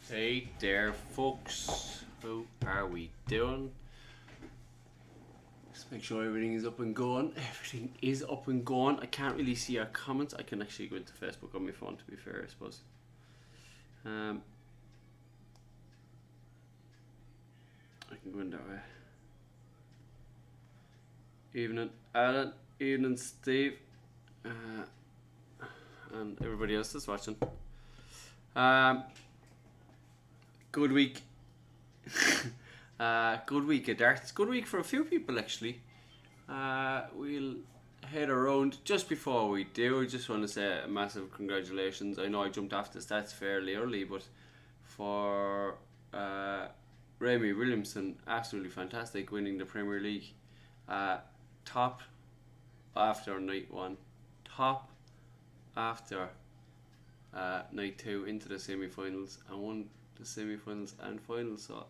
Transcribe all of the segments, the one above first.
Hey there, folks. How are we doing? Just make sure everything is up and going. Everything is up and going. I can't really see our comments. I can actually go into Facebook on my phone, to be fair, I suppose. I can go in that way. Evening, Alan. Evening, Steve. And everybody else that's watching. Good week. Good week of darts. Good week for a few people, actually. We'll head around. Just before we do, I just want to say a massive congratulations. I know I jumped off the stats fairly early, but for RAYMIE Williamson, absolutely fantastic, winning the Premier League. Top after night one. Top after night two into the semi-finals, and won the semi-finals and finals. So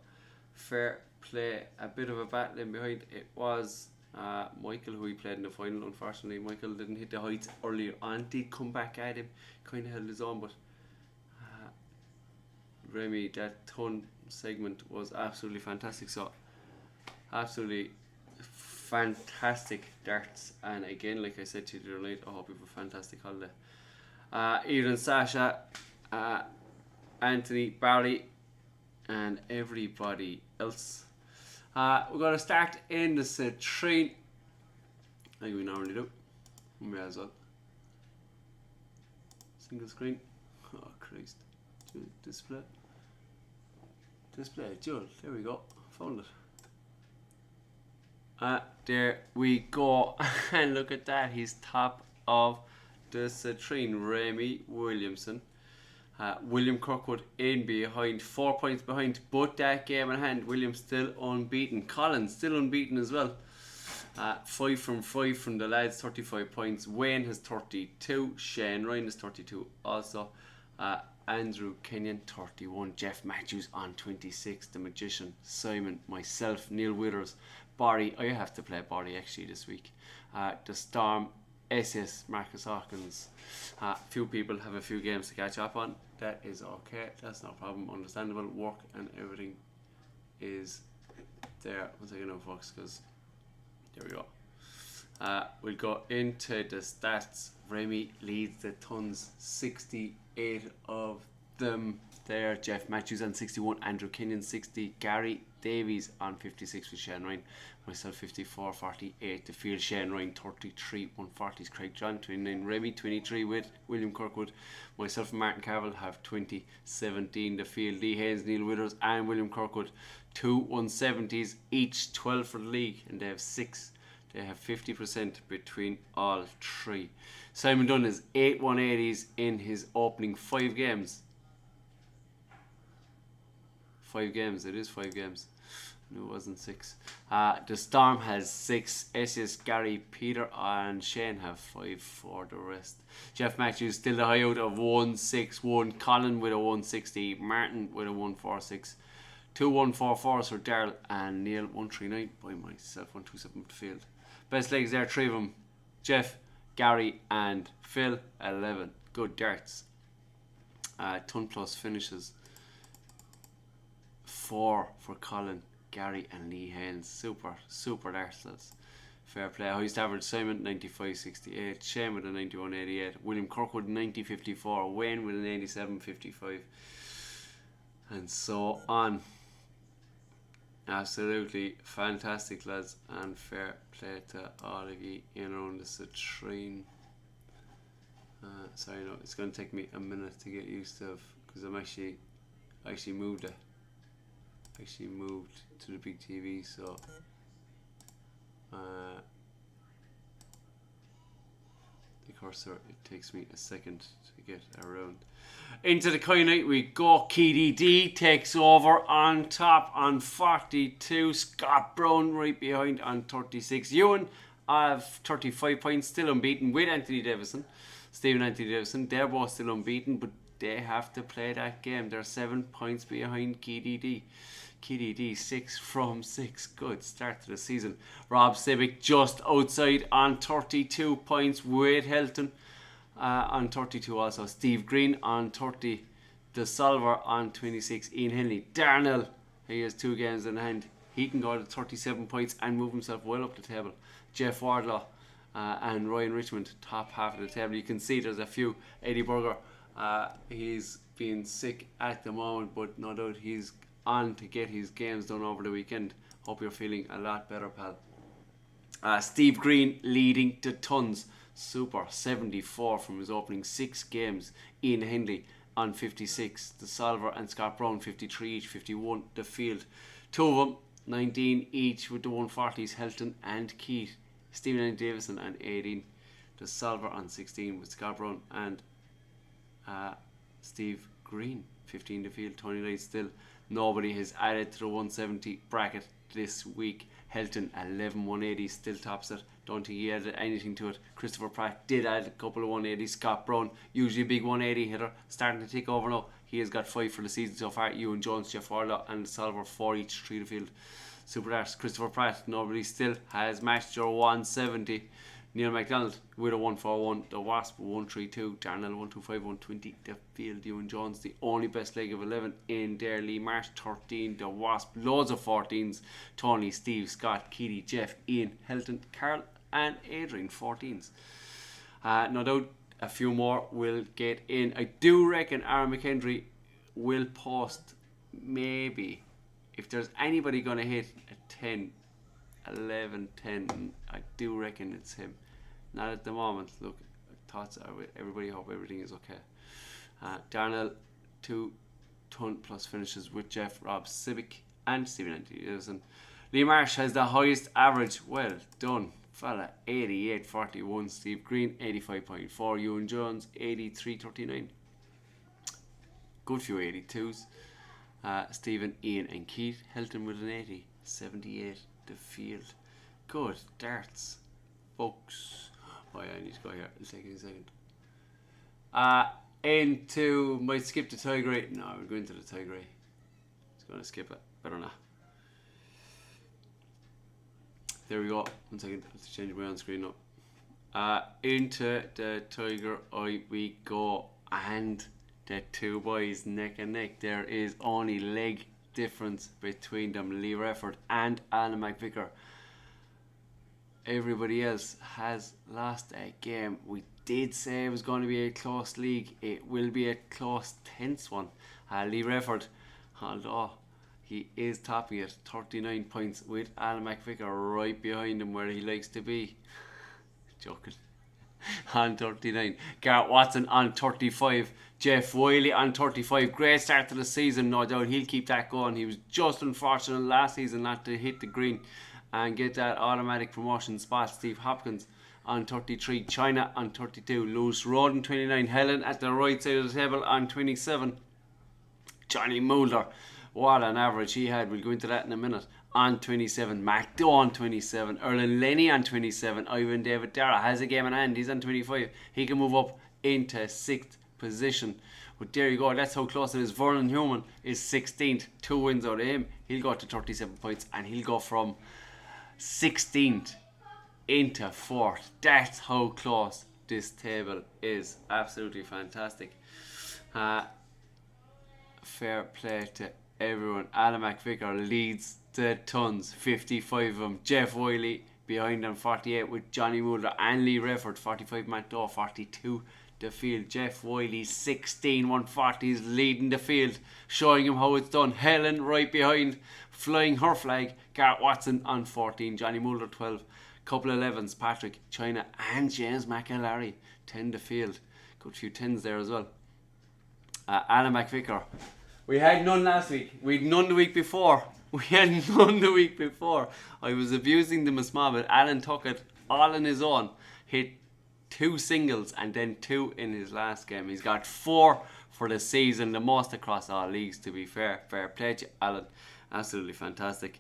fair play. A bit of a battle in behind. It was Michael who he played in the final. Unfortunately, Michael didn't hit the heights earlier on. Did come back at him, kind of held his own, but RAYMIE, that ton segment was absolutely fantastic. So absolutely fantastic darts, and again, like I said to you the other night, I hope you have a fantastic holiday. Even Sasha, Anthony, Barry, and everybody else. We're going to start in the citrine, like we normally do. We may as well. Single screen. Oh Christ. Display. Dual. There we go. Found it. There we go. And look at that. He's top of the citrine. RAYMIE Williamson. William Kirkwood in behind, 4 points behind, but that game in hand, William still unbeaten. Colin still unbeaten as well. 5 from 5 from the lads, 35 points. Wayne has 32. Shane Ryan has 32 also. Andrew Kenyon 31. Jeff Matthews on 26. The Magician, Simon, myself, Neil Withers, Barry. I have to play Barry actually this week. The Storm, SS, Marcus Hawkins. Few people have a few games to catch up on. That is okay. That's no problem. Understandable. Work and everything is there. One second now, folks, because there we go. We'll go into the stats. RAYMIE leads the tons, 68 of them there. Jeff Matthews on 61, Andrew Kenyon 60, Gary Davies on 56 with Shane Ryan, myself 54, 48 the field, Shane Ryan 33, 140 Craig John 29, RAYMIE 23 with William Kirkwood, myself and Martin Carroll have 20, 17 the field, Lee Haynes, Neil Withers and William Kirkwood, 2 170s each, 12 for the league, and they have 6. They have 50% between all three. Simon Dunn is 8 180s in his opening 5 games. 5 games, it is 5 games. No, it wasn't 6. The Storm has 6. SS, Gary, Peter and Shane have 5 for the rest. Jeff Matthews still the high out of 161. Colin with a 160. Martin with a 146. 2 144s for Daryl and Neil 139 by myself 127 field. Best legs there, 3 of them. Jeff, Gary and Phil 11. Good darts. Ton plus finishes. 4 for Colin, Gary and Lee Haynes. Super darts, lads. Fair play. Highest average Simon 95.68. Shane with a 91.88. William Kirkwood 90.54. Wayne with an 87.55. And so on. Absolutely fantastic, lads, and fair play to all of you in around the citrine. Sorry, no, it's going to take me a minute to get used to, because I actually moved to the big TV, so the cursor, it takes me a second to get around. Into the coin night we go. KDD takes over on top on 42. Scott Brown right behind on 36. Ewan have 35 points, still unbeaten with Anthony Davison. Stephen Anthony Davison, they're both still unbeaten, but they have to play that game. They're 7 points behind KDD. KDD 6 from 6. Good start to the season. Rob Sibic just outside on 32 points with Helton on 32 also. Steve Green on 30 The Solver on 26, Ian Henley. Darnell, he has 2 games in hand. He can go to 37 points and move himself well up the table. Jeff Wardlaw and Ryan Richmond, top half of the table. You can see there's a few. Eddie Berger, he's been sick at the moment, but no doubt he's on to get his games done over the weekend. Hope you're feeling a lot better, pal. Steve Green leading the tons. Super, 74 from his opening 6 games. Ian Henley on 56. The Solver and Scott Brown 53 each, 51 the field. 2 of them 19 each with the 140s, Helton and Keith. Stephen and Davison on 18. The Solver on 16 with Scott Brown and Steve Green 15 the field. Tony Light still nobody has added to the 170 bracket this week. Helton 11 180 still tops it. Don't think he added anything to it. Christopher Pratt did add a couple of 180s. Scott Brown, usually a big 180 hitter, starting to take over now. He has got 5 for the season so far. Ewan Jones, Jeff Warlaw and the Solver 4 each, 3 the field. Super Darts, Christopher Pratt, nobody still has matched your 170. Neil MacDonald with a 141. The Wasp 132. Darnell 125, 120. The field. Ewan Jones, the only best leg of 11 in there. Lee Marsh 13. The Wasp, loads of 14s. Tony, Steve, Scott, Keely, Jeff, Ian, Helton, Carl and Adrian 14s. No doubt a few more will get in. I do reckon Aaron McHenry will post, maybe if there's anybody going to hit a 10, 11, 10, I do reckon it's him. Not at the moment. Look, thoughts are with everybody. Hope everything is okay. Darnell 2 ton plus finishes with Jeff, Rob Civic and Stephen Anderson. Lee Marsh has the highest average. Well done, fella. 88.41. Steve Green 85.4. Ewan Jones 83.39. Good few 82s. Stephen, Ian and Keith. Helton with an 80. 78 the field. Good darts, folks. Oh yeah, I need to go here. It'll take me a second. Into, might skip the Tigray. No, we're going to the Tigray. Just going to skip it. Better not. There we go. 1 second. Let's change my on screen up. Into the Tiger Eye we go, and the 2 boys neck and neck. There is only leg difference between them. Lee Refford and Alan McVicker. Everybody else has lost a game. We did say it was going to be a close league. It will be a close, tense one. Lee Refford, although he is topping it, 39 points with Alan McVicker right behind him where he likes to be. Joking. On 39. Garrett Watson on 35. Jeff Wiley on 35. Great start to the season, no doubt. He'll keep that going. He was just unfortunate last season not to hit the green and get that automatic promotion spot. Steve Hopkins on 33. China on 32. Lewis Roden 29. Helen at the right side of the table on 27. Johnny Mulder, what an average he had. We'll go into that in a minute. On 27. Mac Doe on 27. Erlen Lenny on 27. Ivan David Dara has a game in hand. He's on 25. He can move up into 6th position. But there you go. That's how close it is. Vernon Human is 16th. 2 wins out of him. He'll go to 37 points and he'll go from 16th into 4th. That's how close this table is. Absolutely fantastic. Fair play to everyone. Alan McVicker leads the tons, 55 of them. Jeff Wiley behind them, 48 with Johnny Mulder and Lee Refford, 45 Matt Daw, 42 the field. Jeff Wiley 16 140s leading the field, showing him how it's done. Helen right behind, flying her flag. Garrett Watson on 14. Johnny Mulder 12. Couple of 11s, Patrick, China and James McAlary 10 the field. Good few 10s there as well. Alan McVicker, we had none last week. We had none the week before. I was abusing them a small bit. Alan took it all on his own. Hit 2 singles and then 2 in his last game. He's got 4 for the season, the most across all leagues, to be fair. Fair play to Alan. Absolutely fantastic.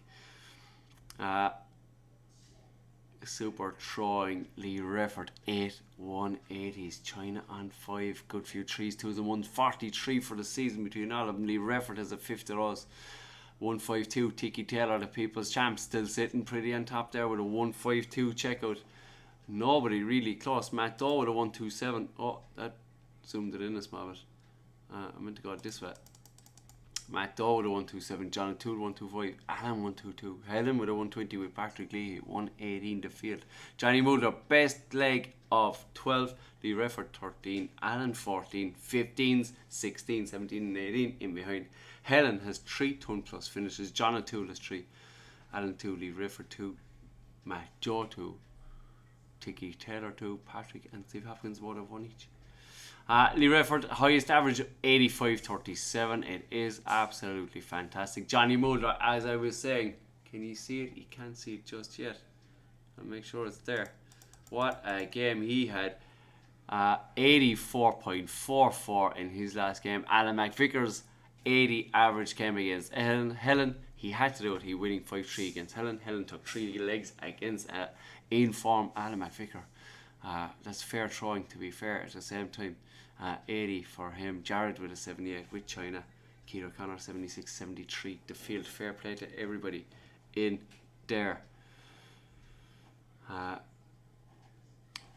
Super throwing. Lee Refford 8 180s. China on 5. Good few 3s, 2s and 1s. 43 for the season between all of them. Lee Refford has a 5th of those. 152. Tiki Taylor, the People's Champ, still sitting pretty on top there with a 152 checkout. Nobody really close. Matt Daw with a 127. Oh, that zoomed it in a small bit. I meant to go this way. Matt Daw with a 127, John O'Toole 125, Alan 122, Helen with a 120 with Patrick Lee 118 the field. Johnny Mulder best leg of 12, Lee Refford 13, Alan 14, 15s, 16, 17 and 18 in behind. Helen has 3 ton plus finishes, John O'Toole has 3, Alan 2, Lee Refford 2, Matt Joe 2, Tiki Taylor 2, Patrick and Steve Hopkins both have 1 each. Lee Refford, highest average of 85.37. It is absolutely fantastic. Johnny Mulder, as I was saying, can you see it? You can't see it just yet. I'll make sure it's there. What a game he had. 84.44 in his last game. Alan McVicker's 80 average came against Helen. He had to do it. He winning 5-3 against Helen. Helen took 3 legs against in form Alan McVicker. That's fair throwing, to be fair. At the same time, 80 for him. Jared with a 78 with China. Keith O'Connor 76-73. The field, fair play to everybody in there.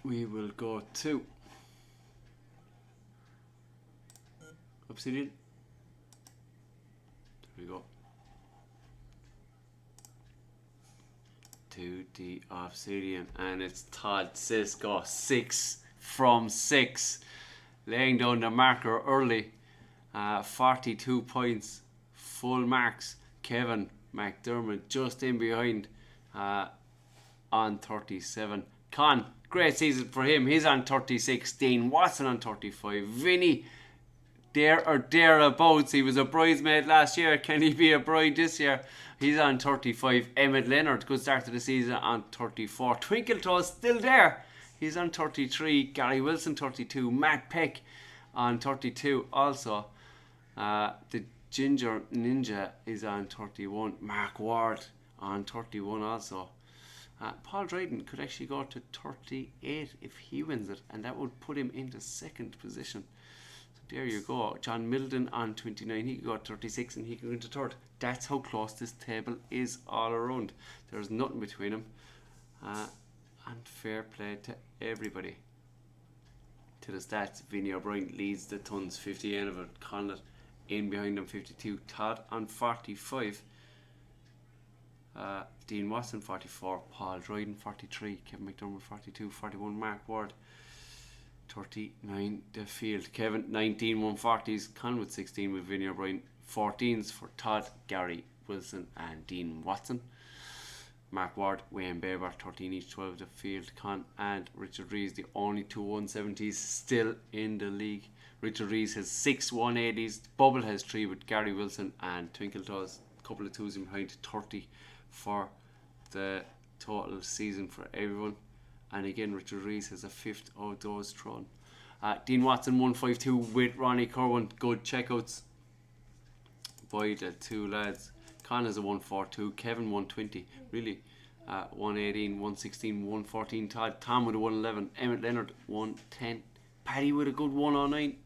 We will go to Obsidian. There we go. To the Obsidian, and it's Todd Cisco 6 from 6, laying down the marker early. 42 points, full marks. Kevin McDermott just in behind on 37. Con, great season for him. He's on 36. Dean Watson on 35. Vinny, there or thereabouts. He was a bridesmaid last year. Can he be a bride this year? He's on 35. Emmett Leonard, good start to the season, on 34. Twinkle Toes still there. He's on 33. Gary Wilson 32. Matt Peck on 32 also. The Ginger Ninja is on 31. Mark Ward on 31 also. Paul Dryden could actually go to 38 if he wins it, and that would put him into second position. There you go. John Milden on 29. He could go to 36 and he could go into third. That's how close this table is all around. There's nothing between them. And fair play to everybody. To the stats, Vinny O'Brien leads the tons, 58 of it. Conlett in behind him, 52. Todd on 45. Dean Watson 44. Paul Dryden 43. Kevin McDermott 42. 41. Mark Ward 39 the field. Kevin 19 140s. Con with 16 with Vinny O'Brien. 14s for Todd, Gary Wilson and Dean Watson. Mark Ward, Wayne Baber 13 each. 12 the field. Con and Richard Rees, the only 2 170s still in the league. Richard Rees has 6 180s. Bubble has 3 with Gary Wilson, and Twinkle Toes a couple of 2s in behind. 30 for the total season for everyone. And again, Richard Rees has a 5th of those thrown. Dean Watson 152 with Ronnie Corwin. Good checkouts by the 2 lads. Con has a 142. Kevin 120. Really, 118, 116, 114. Todd. Tom with a 111. Emmett Leonard 110. Paddy with a good 109.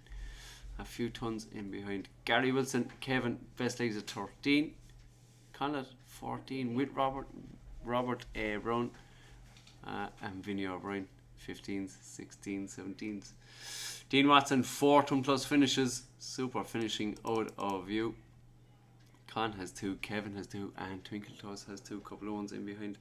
A few tons in behind. Gary Wilson, Kevin, best legs at 13. Conlett 14 with Robert A. Brown. And Vinny O'Brien 15s, 16s, 17s. Dean Watson 4 ton plus finishes. Super finishing out of view. Con has 2, Kevin has 2, and Twinkle Toes has 2, couple of ones in behind.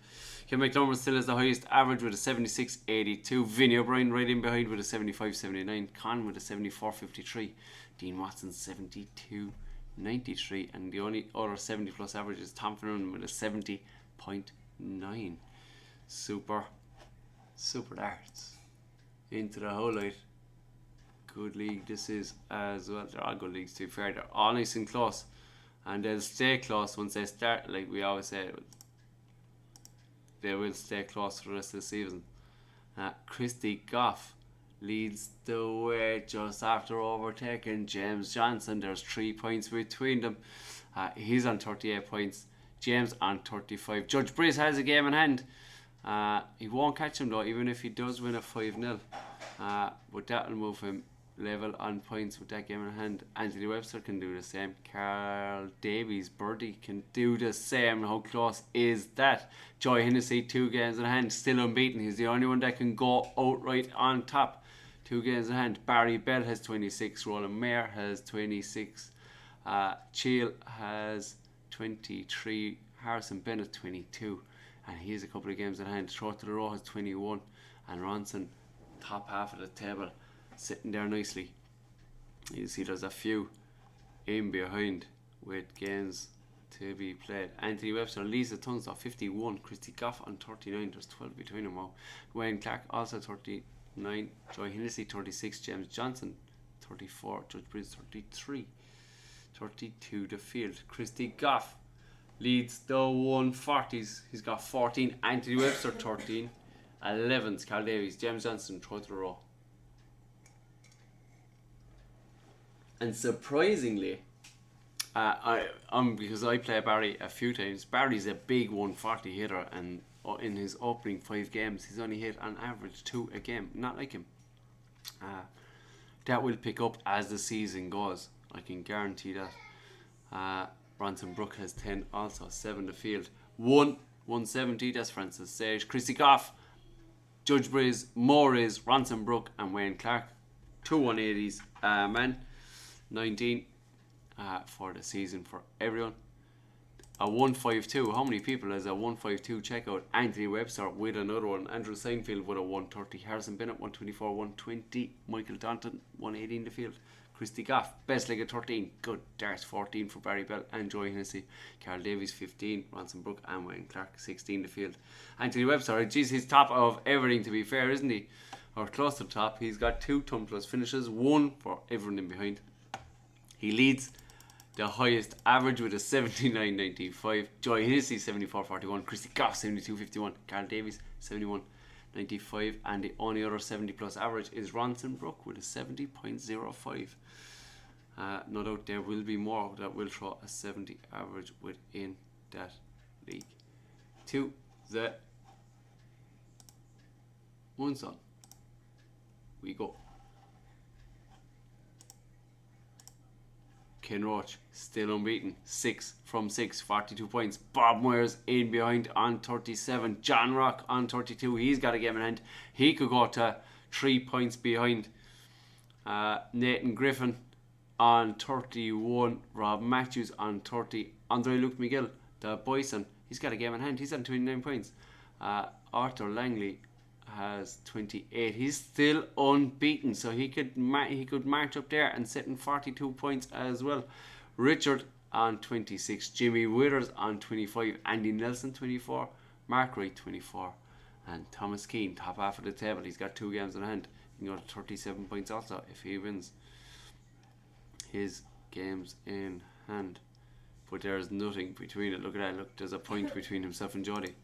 Kevin McDermott still has the highest average with a 76.82. Vinny O'Brien right in behind with a 75.79. Con with a 74.53. Dean Watson 72.93. And the only other 70 plus average is Tom Finnan with a 70.9. Super darts into the whole light. Good league this is as well. They're all good leagues, to be fair. They're all nice and close, and they'll stay close once they start. Like we always say, they will stay close for the rest of the season. Christy Goff leads the way just after overtaking James Johnson. There's 3 points between them. He's on 38 points. James on 35. Judge Briz has a game in hand. He won't catch him though, even if he does win a 5-0. But that will move him level on points with that game in hand. Anthony Webster can do the same. Carl Davies, Birdie can do the same. How close is that? Joy Hennessy, 2 games in hand, still unbeaten. He's the only one that can go outright on top. 2 games in hand. Barry Bell has 26. Roland Mayer has 26. Cheal has 23. Harrison Bennett 22. And he has a couple of games in hand. Throw to the Row has 21. And Ronson, top half of the table, sitting there nicely. You see there's a few in behind with games to be played. Anthony Webster leads the tons of 51. Christy Goff on 39. There's 12 between them all. Wayne Clark also 39. Joy Hennessy 36. James Johnson 34. Judge Bridge 33. 32 the field. Christy Goff leads the 140s. He's got 14. Anthony Webster 13. 11's Carl Davies. James Johnson throw to the row. And surprisingly, because I play Barry a few times, Barry's a big 140 hitter, and in his opening 5 games, he's only hit on average 2 a game. Not like him. That will pick up as the season goes. I can guarantee that. Bronson Brook has 10, also 7 the field. 170, that's Francis Sage. Christy Goff, Judge Breeze, Morris, Ronson Brook, and Wayne Clark. 2 180s, man. 19 for the season for everyone. A 152. How many people has a 152? Check out Anthony Webster with another one. Andrew Seinfeld with a 130. Harrison Bennett 124, 120. Michael Danton 180 in the field. Christy Goff, best leg at 13. Good darts 14 for Barry Bell and Joy Hennessy. Carl Davies 15. Ronson Brook and Wayne Clark 16 in the field. Anthony Webster, geez, he's top of everything to be fair, isn't he? Or close to the top. He's got 2 ton plus finishes, 1 for everyone in behind. He leads the highest average with a 79.95. Joy Hennessy 74.41. Christy Goff 72.51. Carl Davies 71.95. And the only other 70 plus average is Ronson Brook with a 70.05. No doubt there will be more that will throw a 70 average within that league. To the one song we go. Ken Roach still unbeaten, 6 from 6, 42 points. Bob Myers in behind on 37. John Rock on 32. He's got a game in hand. He could go to 3 points behind. Nathan Griffin on 31. Rob Matthews on 30. Andre Luke McGill, the Bison, he's got a game in hand. He's on 29 points. Arthur Langley has 28. He's still unbeaten, so he could march up there and sit in 42 points as well. Richard on 26. Jimmy Withers on 25. Andy Nelson 24. Mark Wright 24. And Thomas Keane, top half of the table. He's got 2 games in hand. He can go to 37 points also if he wins his games in hand. But there's nothing between it. Look at that. Look, there's a point between himself and Jody.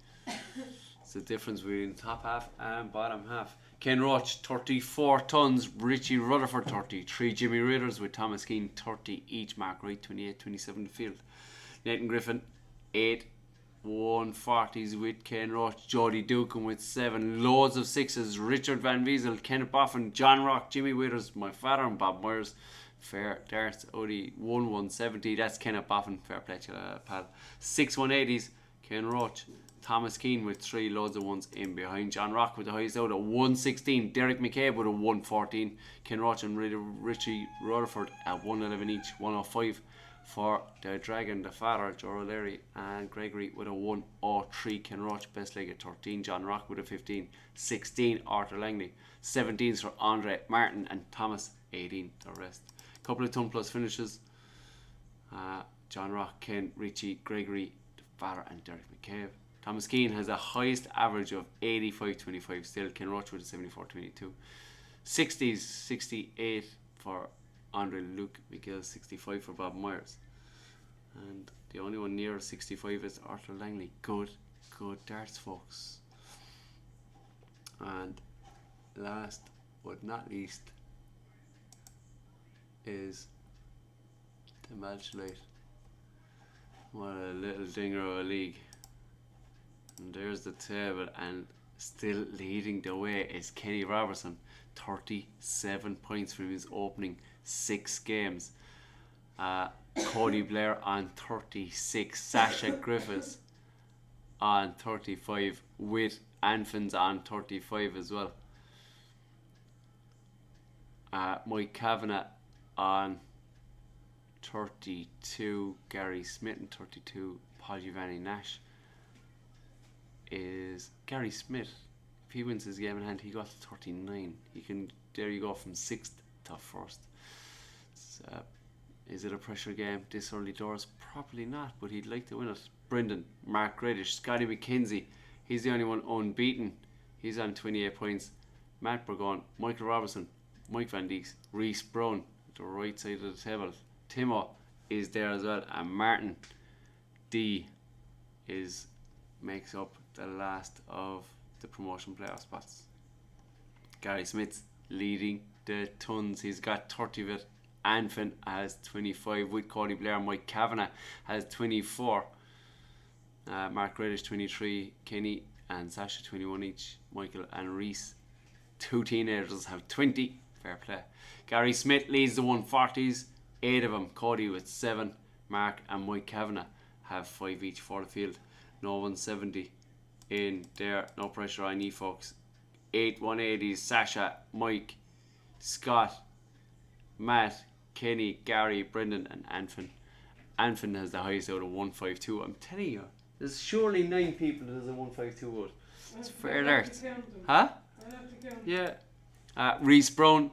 It's the difference between top half and bottom half. Ken Roach 34 tons. Richie Rutherford 33. Jimmy Ridders with Thomas Keane 30 each. Mark Wright 28, 27 in the field. Nathan Griffin 8 140s with Ken Roach. Jody Dukin with 7. Loads of 6s. Richard Van Wiesel, Kenneth Boffin, John Rock, Jimmy Withers, my father, and Bob Myers. Fair darts. Only 170. That's Kenneth Boffin. Fair play to pal. 6 180s. Ken Roach. Thomas Keane with 3 loads of 1s in behind. John Rock with the highest out at 116. Derek McCabe with a 114. Ken Roach and Richie Rutherford at 111 each. 105 for the Dragon, the father, Joe O'Leary, and Gregory with a 103. Ken Roach, best leg at 13. John Rock with a 15. 16, Arthur Langley. 17s for Andre Martin and Thomas. 18, the rest. Couple of ton plus finishes. John Rock, Ken, Richie, Gregory, the father, and Derek McCabe. Thomas Keane has a highest average of 85.25 still. Ken Roach with a 74.22. 60s, 68 for Andre Luke McGill, 65 for Bob Myers. And the only one near 65 is Arthur Langley. Good darts, folks. And last but not least is the match light. What a little dinger of a league. And there's the table, and still leading the way is Kenny Robertson, 37 points from his opening 6 games. Cody Blair on 36, Sasha Griffiths on 35, with Anfins on 35 as well. Mike Kavanagh on 32, Gary Smith on 32, Paul Giovanni Nash. Is Gary Smith, if he wins his game in hand, he got to 39. He can, there you go, from 6th to 1st. Is it a pressure game this early doors? Probably not, but he'd like to win it. Brendan, Mark Gradish, Scotty McKenzie, he's the only one unbeaten. He's on 28 points. Matt Burgon, Michael Robertson, Mike Van Dijk, Reese Brown, the right side of the table. Timo is there as well, and Martin D makes up the last of the promotion playoff spots. Gary Smith's leading the tons. He's got 30 of it. Anfin has 25 with Cody Blair. Mike Kavanagh has 24. Mark Reddish 23. Kenny and Sasha 21 each. Michael and Reese, 2 teenagers, have 20. Fair play. Gary Smith leads the 140s. 8 of them. Cody with 7. Mark and Mike Kavanagh have 5 each for the field. No 170 in there. No pressure on you folks. 8 180s. Sasha, Mike, Scott, Matt, Kenny, Gary, Brendan and Anfin. Anfin has the highest out of 152. I'm telling you, there's surely 9 people that has a 152 out. It's fair alert. Huh? Yeah. Reese Brown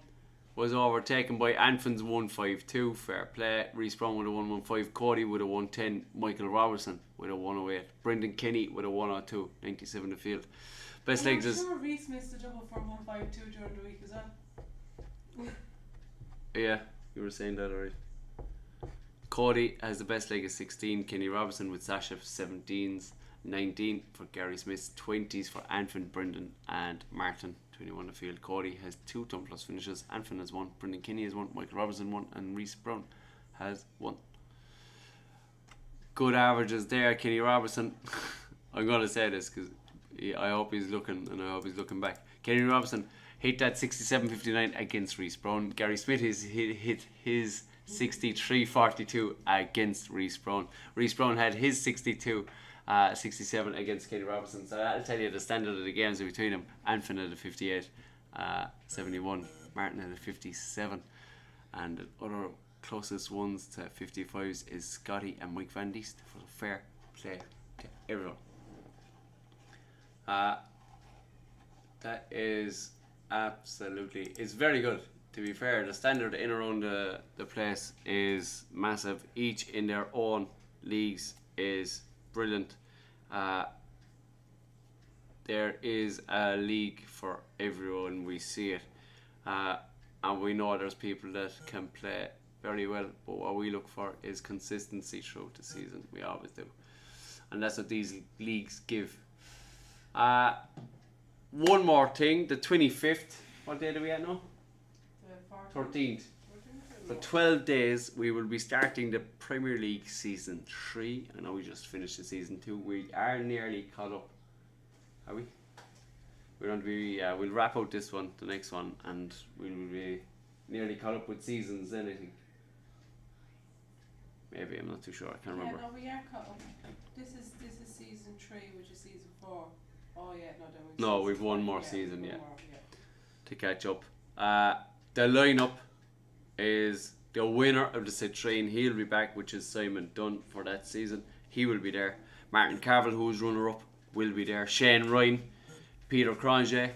was overtaken by Anfin's 152. Fair play. Reese Brown with a 115. Cody with a 110. Michael Robertson with a 108. Brendan Kenny with a 102. 97 the field. Best legs is. I'm sure Reese missed a double for 152 during the week as well. Yeah, you were saying that alright. Cody has the best leg of 16. Kenny Robertson with Sasha 17s. 19 for Gary Smith. 20s for Anfin, Brendan and Martin. 21 the field. Cody has 2 ton plus finishes. Anfin has 1. Brendan Kenny has 1. Michael Robertson 1. And Reese Brown has 1. Good averages there. Kenny Robertson. I'm going to say this because I hope he's looking and I hope he's looking back. Kenny Robertson hit that 67.59 against Reese Brown. Gary Smith hit his 63.42 against Reese Brown. Reese Brown had his 67 against Kenny Robertson. So that'll tell you the standard of the games between them. Anfin had a 58, 71. Martin had a 57. And the other closest ones to 55s is Scotty and Mike Van Dijk for the fair play to everyone. That is absolutely, it's very good. To be fair, the standard in around the place is massive. Each in their own leagues is brilliant. There is a league for everyone. We see it, and we know there's people that can play very well, but what we look for is consistency throughout the season. We always do, and that's what these leagues give. One more thing, the 25th, what day do we at now? 13th. For 12 days we will be starting the Premier League Season 3. I know we just finished the Season 2. We are nearly caught up. Are we? We're going to be, we'll wrap out this one, the next one, and we'll be nearly caught up with seasons then, I think. Maybe, I'm not too sure, I can't remember. Yeah, no, we are caught up. This is Season 3, which is Season 4. Oh yeah, no, we've one more season, yeah. To catch up. The lineup is the winner of the Citroën. He'll be back, which is Simon Dunn for that season. He will be there. Martin Carville, who's runner-up, will be there. Shane Ryan, Peter Cronje,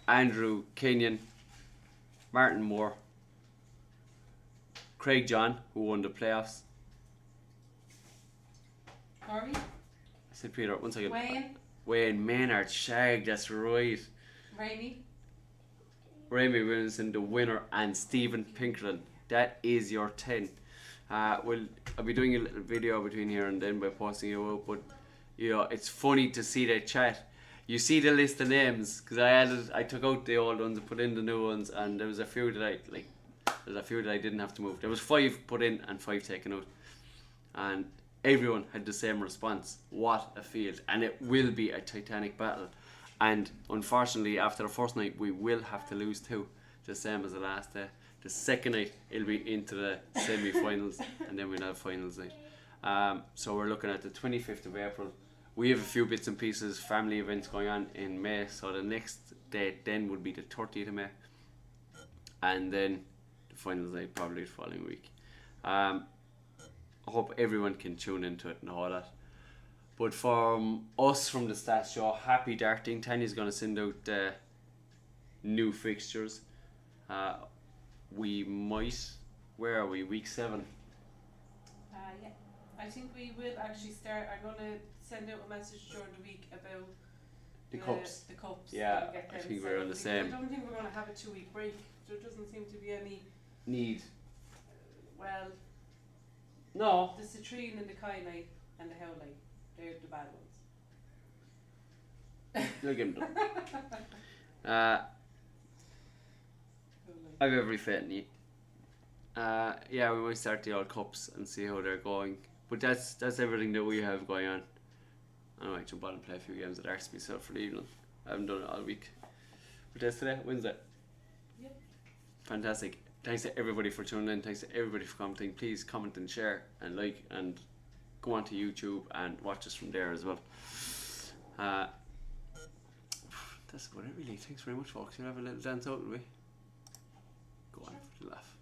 Andrew Kenyon, Martin Moore, Craig John, who won the playoffs. Corey? I said Peter, one second. Wayne Maynard, Shag, that's right. RAYMIE Williamson, the winner, and Stephen Pinkerton. That is your 10. I'll be doing a little video between here and then by posting it out, but you know, it's funny to see that chat. You see the list of names, because I took out the old ones and put in the new ones, and there was a few that I didn't have to move. There was 5 put in and 5 taken out, and everyone had the same response. What a field, and it will be a titanic battle. And unfortunately, after the first night, we will have to lose 2, the same as the last day. The second night, it'll be into the semi-finals, and then we'll have finals night. So we're looking at the 25th of April. We have a few bits and pieces, family events going on in May, so the next date then would be the 30th of May. and then the finals night probably the following week. I hope everyone can tune into it and all that. But from us from the Stats Show, happy darting. Tanya's going to send out new fixtures. We might, where are we? Week 7. Yeah. I think we will actually start. I'm going to send out a message during the week about The cups. The cups. Yeah, We'll get I them think set we're up on the because same. I don't think we're going to have a 2-week break. There doesn't seem to be any. Need. Well, No. the citrine and the kyanite and the howlite, they're the bad ones. Look at them. Howlite. I've every faith in you. Yeah, we might start the old cups and see how they're going. But that's everything that we have going on. I might jump on and play a few games at Arts myself for the evening. I haven't done it all week. But that's today, Wednesday. Yep. Fantastic. Thanks to everybody for tuning in. Thanks to everybody for commenting. Please comment and share and like and go on to YouTube and watch us from there as well. That's about it really. Thanks very much, folks. You'll have a little dance out, will we? Go on for the laugh.